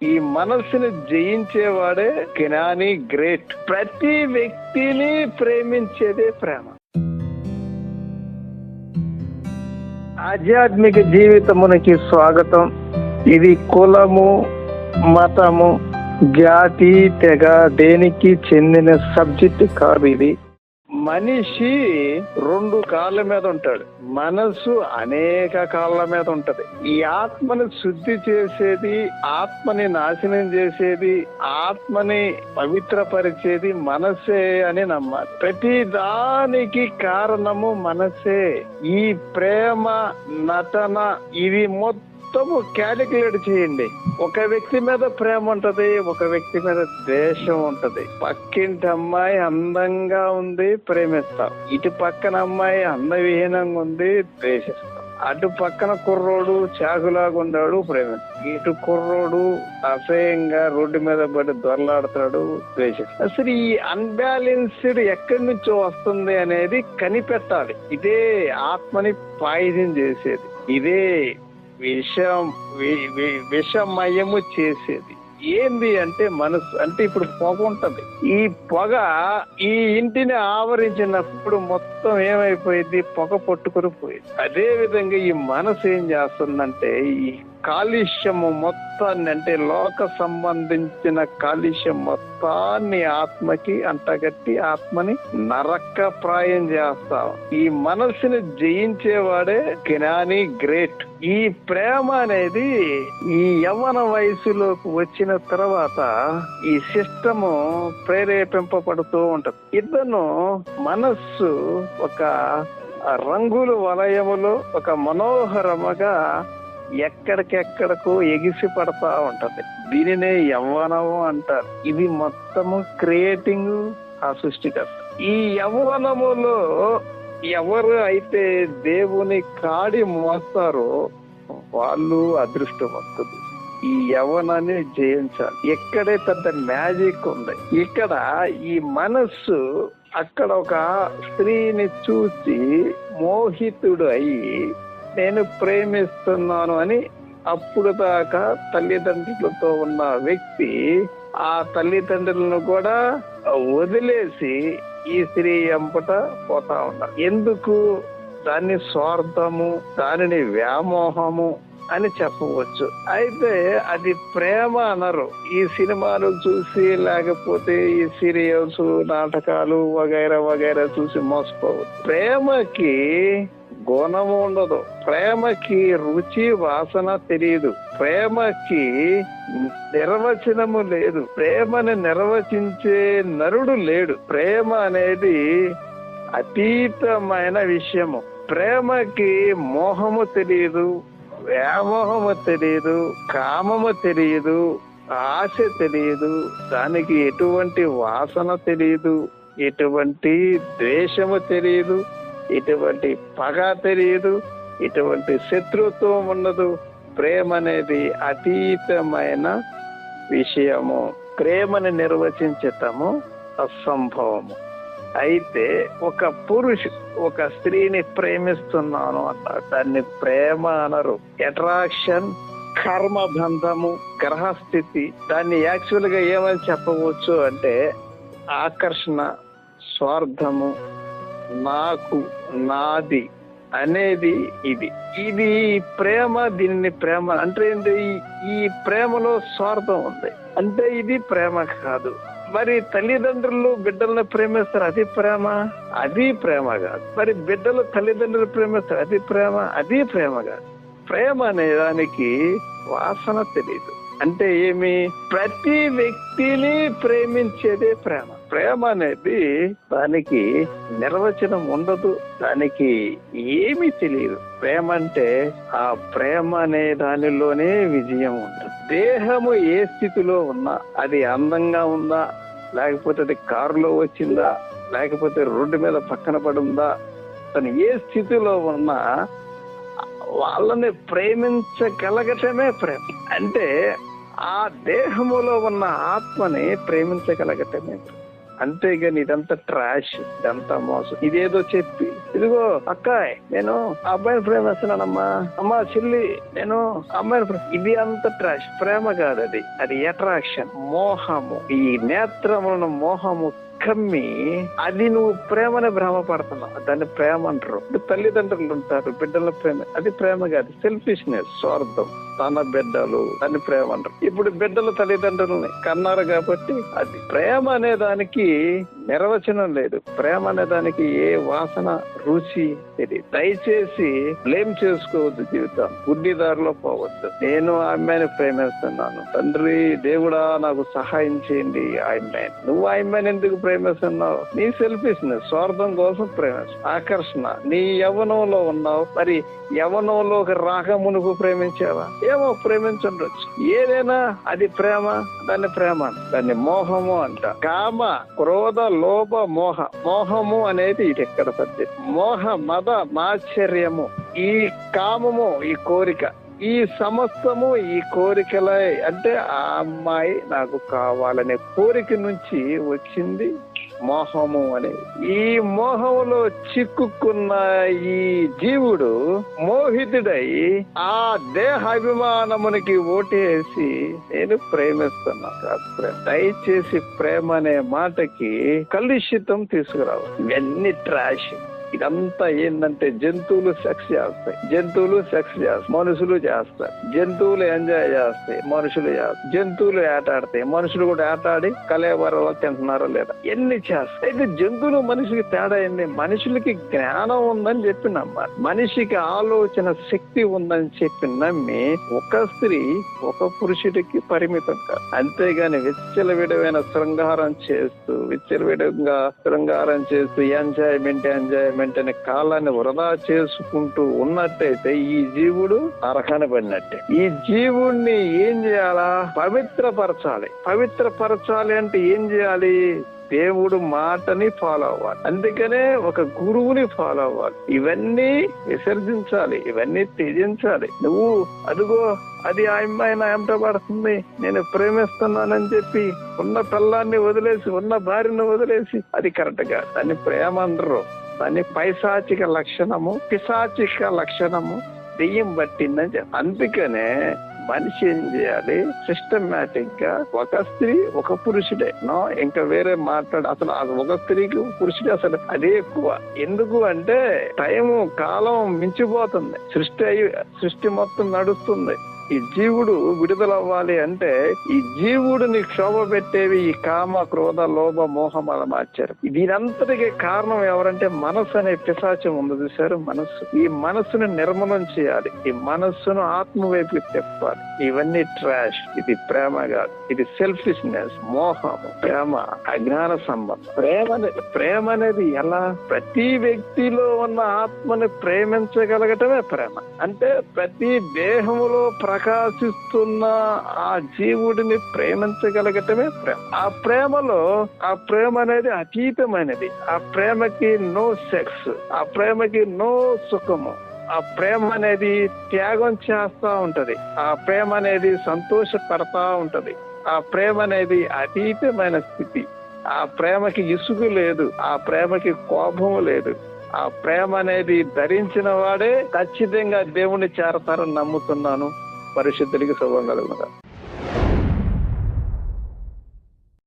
ఈ మనస్సుని జయించేవాడే జ్ఞాని, గ్రేట్. ప్రతి వ్యక్తిని ప్రేమించేదే ప్రేమ. ఆధ్యాత్మిక జీవితమునికి స్వాగతం. ఇది కులము, మతము, జాతి, తెగ దేనికి చెందిన సబ్జెక్ట్ కాదు. ఇది మనిషి రెండు కాళ్ళ మీద ఉంటాడు, మనసు అనేక కాళ్ళ మీద ఉంటది. ఈ ఆత్మని శుద్ధి చేసేది, ఆత్మని నాశనం చేసేది, ఆత్మని పవిత్రపరిచేది మనసే అని నమ్మాలి. ప్రతి దానికి కారణము మనసే. ఈ ప్రేమ, నటన ఇవి మొత్తము క్యాలిక్యులేట్ చేయండి. ఒక వ్యక్తి మీద ప్రేమ ఉంటది, ఒక వ్యక్తి మీద ద్వేషం ఉంటది. పక్కింటి అమ్మాయి అందంగా ఉంది, ప్రేమిస్తాం. ఇటు పక్కన అమ్మాయి అందవిహీనంగా ఉంది, ద్వేషిస్తాం. అటు పక్కన కుర్రోడు చాకులాగా ఉన్నాడు, ప్రేమిస్తాం. ఇటు కుర్రోడు అసహ్యంగా రోడ్డు మీద పడి దొరలాడుతాడు, ద్వేషిస్తాం. అసలు ఈ అన్బ్యాలెన్స్డ్ ఎక్కడి నుంచో వస్తుంది అనేది కనిపెట్టాలి. ఇదే ఆత్మని పాయిజన్ చేసేది, ఇదే విషమయము చేసేది. ఏంది అంటే మనసు. అంటే ఇప్పుడు పొగ ఉంటది, ఈ పొగ ఈ ఇంటిని ఆవరించినప్పుడు మొత్తం ఏమైపోయింది, పొగ పట్టుకుని పోయింది. అదే విధంగా ఈ మనసు ఏం చేస్తుందంటే ఈ కాలుష్యము మొత్తాన్ని, అంటే లోక సంబంధించిన కాలుష్యం మొత్తాన్ని ఆత్మకి అంటగట్టి ఆత్మని నరకప్రాయం చేస్తాం. ఈ మనసుని జయించేవాడే జ్ఞాని, గ్రేట్. ఈ ప్రేమ అనేది ఈ యవ్వన వయసులోకి వచ్చిన తర్వాత ఈ సిస్టము ప్రేరేపింపబడుతూ ఉంటది. ఇతను మనస్సు ఒక రంగుల వలయములో ఒక మనోహరముగా ఎక్కడికెక్కడకు ఎగిసి పడతా ఉంటది. దీనినే యవ్వనము అంటారు. ఇది మొత్తము క్రియేటింగ్ ఆ సృష్టికర్త. ఈ యవ్వనములో ఎవరు అయితే దేవుని కాడి మోస్తారో వాళ్ళు అదృష్టవంతులు. ఈ యవ్వనాన్ని జయించాలి. ఇక్కడే పెద్ద మ్యాజిక్ ఉంది. ఇక్కడ ఈ మనస్సు అక్కడ ఒక స్త్రీని చూసి మోహితుడు అయ్యి నేను ప్రేమిస్తున్నాను అని అప్పుడు దాకా తల్లిదండ్రులతో ఉన్న వ్యక్తి ఆ తల్లిదండ్రులను కూడా వదిలేసి ఈ స్త్రీ ఎంపట పోతా ఉన్నారు. ఎందుకు? దాన్ని స్వార్థము, దానిని వ్యామోహము అని చెప్పవచ్చు. అయితే అది ప్రేమ అనరు. ఈ సినిమాలు చూసి, లేకపోతే ఈ సీరియల్స్, నాటకాలు వగైరా వగైరా చూసి మోసపోవచ్చు. ప్రేమకి గుణము ఉండదు, ప్రేమకి రుచి వాసన తెలియదు, ప్రేమకి నిర్వచనము లేదు, ప్రేమని నిర్వచించే నరుడు లేడు. ప్రేమ అనేది అతీతమైన విషయము. ప్రేమకి మోహము తెలియదు, వ్యామోహము తెలియదు, కామము తెలియదు, ఆశ తెలియదు, దానికి ఎటువంటి వాసన తెలియదు, ఎటువంటి ద్వేషము తెలియదు, ఇటువంటి పగ తెలియదు, ఇటువంటి శత్రుత్వం ఉండదు. ప్రేమ అనేది అతీతమైన విషయము. ప్రేమని నిర్వచించటము అసంభవము. అయితే ఒక పురుషుడు ఒక స్త్రీని ప్రేమిస్తున్నాను అన్నారు, దాన్ని ప్రేమ అనరు. అట్రాక్షన్, కర్మబంధము, గ్రహస్థితి, దాన్ని యాక్చువల్ గా ఏమని చెప్పవచ్చు అంటే ఆకర్షణ, స్వార్థము, నాకు, నాది అనేది ఇది ప్రేమ. దీనిని ప్రేమ అంటే ఏంటి? ఈ ప్రేమలో స్వార్థం ఉంది, అంటే ఇది ప్రేమ కాదు. మరి తల్లిదండ్రులు బిడ్డలను ప్రేమిస్తారు, అది ప్రేమ? అది ప్రేమ కాదు. మరి బిడ్డలు తల్లిదండ్రులు ప్రేమిస్తారు, అది ప్రేమ? అది ప్రేమ కాదు. ప్రేమ అనే దానికి వాసన తెలియదు. అంటే ఏమి? ప్రతి వ్యక్తిని ప్రేమించేదే ప్రేమ. ప్రేమ అనేది దానికి నిర్వచనం ఉండదు, దానికి ఏమీ తెలియదు. ప్రేమ అంటే ఆ ప్రేమ అనే దానిలోనే విజయం ఉంటుంది. దేహము ఏ స్థితిలో ఉన్నా, అది అందంగా ఉందా, లేకపోతే అది కారులో వచ్చిందా, లేకపోతే రోడ్డు మీద పక్కన పడుందా, తను ఏ స్థితిలో ఉన్నా వాళ్ళని ప్రేమించగలగటమే ప్రేమ. అంటే ఆ దేహములో ఉన్న ఆత్మని ప్రేమించగలగటమే. అంతేగాని ఇదంతా ట్రాష్, ఇదంతా మోసం. ఇదేదో చెప్పి ఇదిగో అక్కాయ్ నేను ఆ అబ్బాయిని ప్రేమిస్తున్నానమ్మా, అమ్మా చెల్లి నేను అమ్మాయిని ఇది అంత ట్రాష్. ప్రేమ కాదు అది, అది అట్రాక్షన్, మోహము. ఈ నేత్రములను మోహము కమ్మి అది నువ్వు ప్రేమని భ్రమపడుతున్నావు. దాన్ని ప్రేమ అంటారు. తల్లిదండ్రులు ఉంటారు, బిడ్డల ప్రేమ, అది ప్రేమ కాదు, సెల్ఫిష్నెస్, స్వార్థం. తన బిడ్డలు దాన్ని ప్రేమ అంటారు. ఇప్పుడు బిడ్డలు తల్లిదండ్రులని కన్నారు కాబట్టి అది ప్రేమ అనే దానికి నిర్వచనం లేదు. ప్రేమ అనే దానికి ఏ వాసన రుచి తెలియదు. దయచేసి బ్లేమ్ చేసుకోవద్దు, జీవితం గుడ్డిదారిలో పోవద్దు. నేను ఆ అమ్మాయిని ప్రేమిస్తున్నాను, తండ్రి దేవుడా నాకు సహాయం చేయండి. ఆ అమ్మాయిని నువ్వు ఆ అమ్మాయిని ఎందుకు ప్రేమిస్తున్నావు? నీ సెల్ఫిష్నెస్, స్వార్థం కోసం ప్రేమిస్తావు. ఆకర్షణ, నీ యవ్వనంలో ఉన్నావు, మరి యవ్వనంలోకి రాకమునుకు ప్రేమించావా? ఏమో ప్రేమించుండొచ్చు. ఏదైనా అది ప్రేమ, దాన్ని ప్రేమ, దాన్ని మోహము అంట. కామ, క్రోధ, లోభ, మోహ. మోహము అనేది ఇది ఎక్కడ సత్యం. మోహ, మద, మాశ్చర్యము, ఈ కామము, ఈ కోరిక, ఈ సమస్తము ఈ కోరికలే. అంటే ఆ అమ్మాయి నాకు కావాలనే కోరిక నుంచి వచ్చింది మోహము అనేది. ఈ మోహములో చిక్కుకున్న ఈ జీవుడు మోహితుడై ఆ దేహాభిమానమునికి ఓటేసి నేను ప్రేమిస్తున్నా కాదు ప్రేమ. దయచేసి ప్రేమ అనే మాటకి కలుషితం తీసుకురావు. ఇవన్నీ ట్రాష్. ఇదంతా ఏంటంటే జంతువులు సెక్స్ చేస్తాయి, జంతువులు సెక్స్ చేస్తాయి, మనుషులు చేస్తారు. జంతువులు ఎంజాయ్ చేస్తాయి, మనుషులు చేస్తారు. జంతువులు ఆటాడతాయి, మనుషులు కూడా ఆటాడి కలేవరలో తింటున్నారో లేదా ఎన్ని చేస్తాయి. అయితే జంతువులు మనిషికి తేడా ఏంది? మనుషులకి జ్ఞానం ఉందని చెప్పి నమ్మాలి, మనిషికి ఆలోచన శక్తి ఉందని చెప్పి నమ్మి ఒక స్త్రీ ఒక పురుషుడికి పరిమితం కాదు. అంతేగాని విచ్చలవిడమైన శృంగారం చేస్తూ ఎంజాయ్మెంట్ అనే కాలాన్ని వృధా చేసుకుంటూ ఉన్నట్టయితే ఈ జీవుడు నరకాన పడినట్టే. ఈ జీవుణ్ణి ఏం చేయాలా? పవిత్రపరచాలి అంటే ఏం చేయాలి? దేవుడు మాటని ఫాలో అవ్వాలి. అందుకనే ఒక గురువుని ఫాలో అవ్వాలి. ఇవన్నీ విసర్జించాలి, ఇవన్నీ త్యజించాలి. నువ్వు అదిగో అది ఆ అమ్మాయి నా ఎంట పడుతుంది, నేను ప్రేమిస్తున్నానని చెప్పి ఉన్న పిల్లాన్ని వదిలేసి, ఉన్న భార్యను వదిలేసి, అది కరెక్ట్ గా. దాన్ని ప్రేమ అనరు, దాన్ని పైశాచిక లక్షణము, పిశాచిక లక్షణము, దెయ్యం పట్టిందని చెప్పి. అందుకనే మనిషి ఏం చేయాలి? సిస్టమేటిక్ గా ఒక స్త్రీ ఒక పురుషుడే, ఇంకా వేరే అసలు ఒక స్త్రీకి పురుషుడే, అసలు అదే ఎక్కువ. ఎందుకు అంటే టైము కాలం మించిపోతుంది, సృష్టి మొత్తం నడుస్తుంది. ఈ జీవుడు విడుదలవ్వాలి అంటే ఈ జీవుడిని క్షోభ పెట్టేవి ఈ కామ, క్రోధ, లోభ, మోహమల మార్చారు. దీనంతటికి కారణం ఎవరంటే మనస్సు అనే పిశాచం ఉంది చూసారు. మనస్సు, ఈ మనస్సును నిర్మూలన చేయాలి, ఈ మనస్సును ఆత్మ వైపు తిప్పాలి. ఇవన్నీ ట్రాష్. ఇది ప్రేమ కాదు, ఇది సెల్ఫిష్నెస్, మోహము, ప్రేమ అజ్ఞాన సంబంధం. ప్రేమ అనేది ఎలా? ప్రతి వ్యక్తిలో ఉన్న ఆత్మని ప్రేమించగలగటమే ప్రేమ. అంటే ప్రతి దేహములో ప్రకాశిస్తున్న ఆ జీవుడిని ప్రేమించగలగటమే ప్రేమ. ఆ ప్రేమ అనేది అతీతమైనది. ఆ ప్రేమకి నో సెక్స్, ఆ ప్రేమకి నో సుఖము. ఆ ప్రేమ అనేది త్యాగం చేస్తా ఉంటది. ఆ ప్రేమ అనేది సంతోషపడతా ఉంటది. ఆ ప్రేమ అనేది అతీతమైన స్థితి. ఆ ప్రేమకి ఇసుగు లేదు, ఆ ప్రేమకి కోపం లేదు. ఆ ప్రేమ అనేది ధరించిన వాడే ఖచ్చితంగా దేవుణ్ణి చేరతారని నమ్ముతున్నాను. పరిశుద్ధుడికి శుభం కలుగును.